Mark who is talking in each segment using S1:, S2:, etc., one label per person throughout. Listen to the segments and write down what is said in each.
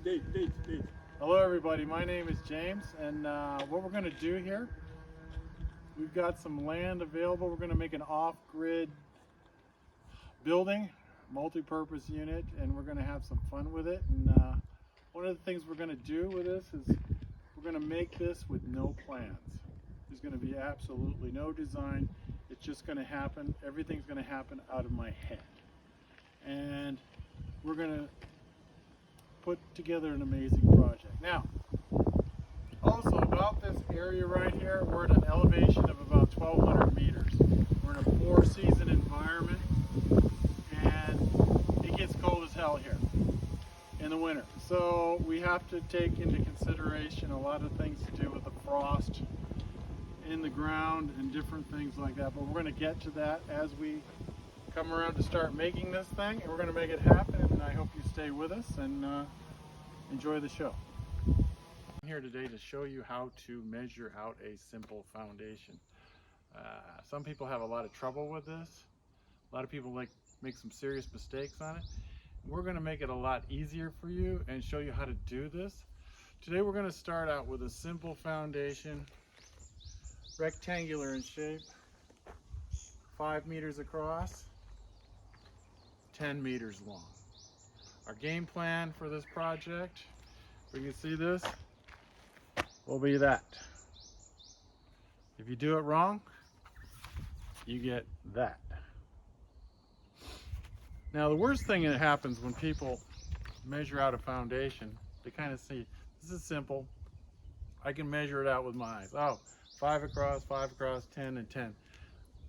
S1: Date. Hello everybody, my name is James, and what we're going to do here, we've got some land available. We're going to make an off-grid building, multi-purpose unit, and we're going to have some fun with it. And one of the things we're going to do with this is we're going to make this with no plans. There's going to be absolutely no design. It's just going to happen. Everything's going to happen out of my head. And we're going to put together an amazing project. Now, also about this area right here, we're at an elevation of about 1,200 meters. We're in a four-season environment, and it gets cold as hell here in the winter. So we have to take into consideration a lot of things to do with the frost in the ground and different things like that. But we're going to get to that as we come around to start making this thing, and we're going to make it happen, and I hope you stay with us and enjoy the show. I'm here today to show you how to measure out a simple foundation. Some people have a lot of trouble with this. A lot of people make some serious mistakes on it. We're going to make it a lot easier for you and show you how to do this. Today we're going to start out with a simple foundation, rectangular in shape, 5 meters across, 10 meters long. Our game plan for this project, we can see this, will be that. If you do it wrong, you get that. Now the worst thing that happens when people measure out a foundation, they kind of see, this is simple. I can measure it out with my eyes. Oh, 5 across, 10 and 10.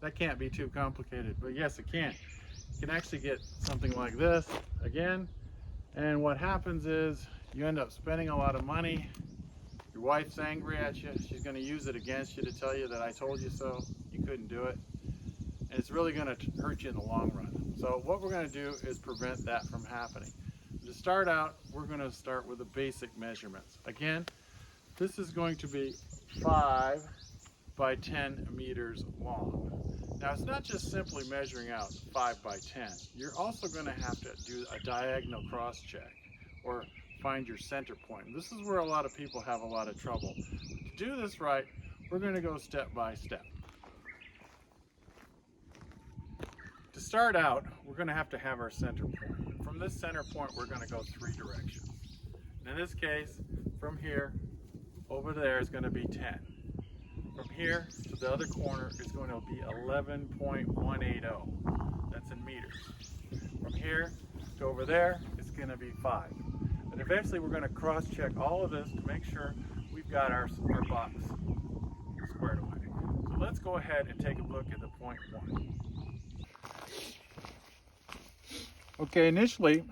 S1: That can't be too complicated, but yes, it can. You can actually get something like this again, and what happens is you end up spending a lot of money. Your wife's angry at you. She's going to use it against you to tell you that I told you so, you couldn't do it, and it's really going to hurt you in the long run. So what we're going to do is prevent that from happening. To start out, we're going to start with the basic measurements. Again, this is going to be 5 by 10 meters long. Now it's not just simply measuring out 5 by 10. You're also going to have to do a diagonal cross check or find your center point. This is where a lot of people have a lot of trouble. To do this right, we're going to go step by step. To start out, we're going to have our center point. From this center point, we're going to go 3 directions. And in this case, from here over there is going to be 10. From here to the other corner is going to be 11.180. That's in meters. From here to over there, it's going to be 5. And eventually we're going to cross-check all of this to make sure we've got our box squared away. So let's go ahead and take a look at the point 1. Okay, initially,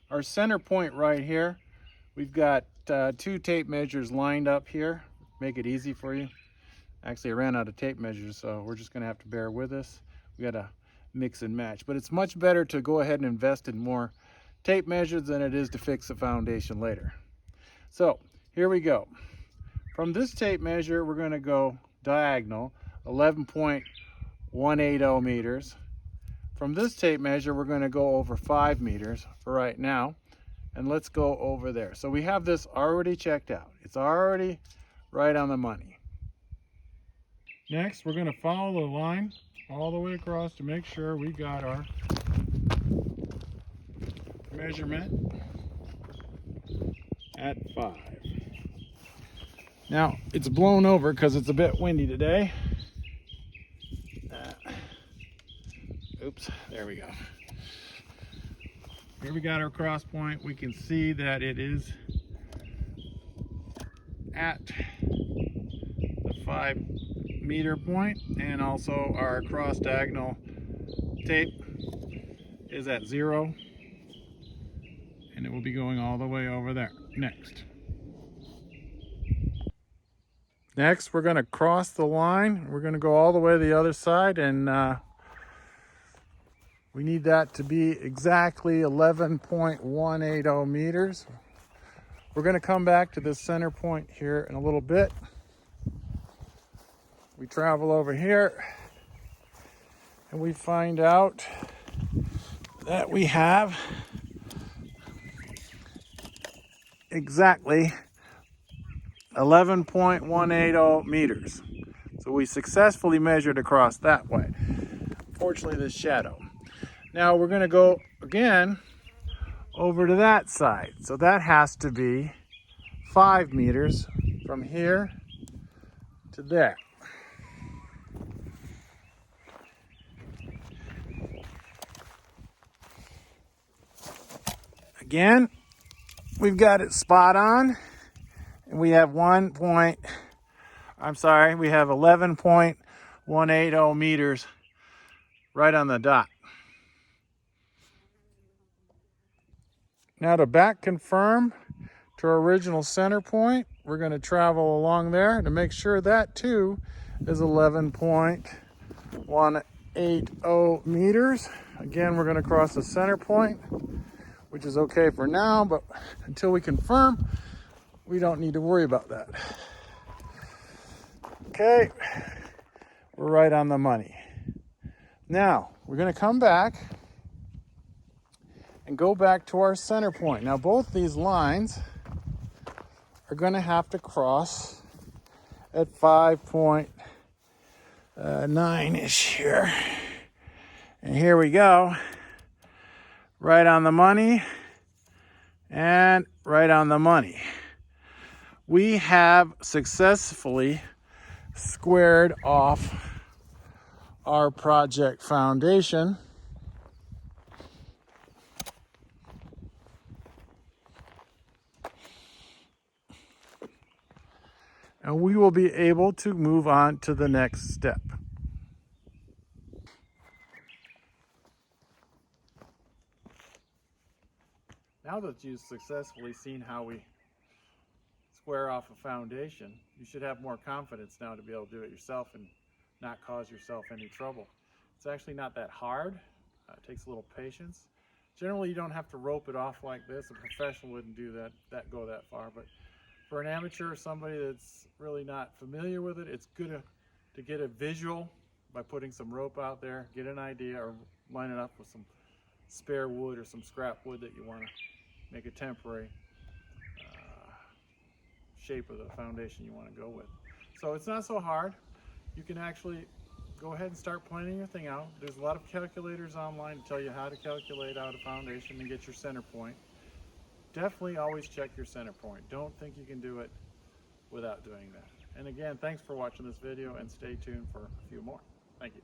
S1: our center point right here, we've got 2 tape measures lined up here. Make it easy for you. Actually, I ran out of tape measures, so we're just going to have to bear with us. We got to mix and match. But it's much better to go ahead and invest in more tape measures than it is to fix the foundation later. So, here we go. From this tape measure, we're going to go diagonal, 11.180 meters. From this tape measure, we're going to go over 5 meters for right now. And let's go over there. So we have this already checked out. It's already right on the money. Next, we're going to follow the line all the way across to make sure we got our measurement at 5. Now, it's blown over because it's a bit windy today. Oops, there we go. Here we got our cross point. We can see that it is at the 5 meter point, and also our cross diagonal tape is at 0, and it will be going all the way over there. Next, we're going to cross the line. We're going to go all the way to the other side, and we need that to be exactly 11.180 meters. We're going to come back to this center point here in a little bit. We travel over here and we find out that we have exactly 11.180 meters. So we successfully measured across that way. Fortunately, this shadow. Now we're going to go again over to that side. So that has to be 5 meters from here to there. Again, we've got it spot on, and we have 11.180 meters right on the dot. Now to back confirm to our original center point, we're going to travel along there to make sure that too is 11.180 meters. Again, we're going to cross the center point, which is okay for now, but until we confirm, we don't need to worry about that. Okay, we're right on the money. Now, we're going to come back and go back to our center point. Now, both these lines are going to have to cross at 5.9-ish here. And here we go. Right on the money and right on the money. We have successfully squared off our project foundation. And we will be able to move on to the next step. Now that you've successfully seen how we square off a foundation, you should have more confidence now to be able to do it yourself and not cause yourself any trouble. It's actually not that hard. It takes a little patience. Generally, you don't have to rope it off like this. A professional wouldn't do go that far. But for an amateur or somebody that's really not familiar with it, it's good to get a visual by putting some rope out there, get an idea, or line it up with some spare wood or some scrap wood that you want to make a temporary shape of the foundation you want to go with. So it's not so hard. You can actually go ahead and start planning your thing out. There's a lot of calculators online to tell you how to calculate out a foundation and get your center point. Definitely always check your center point. Don't think you can do it without doing that. And again, thanks for watching this video, and stay tuned for a few more. Thank you.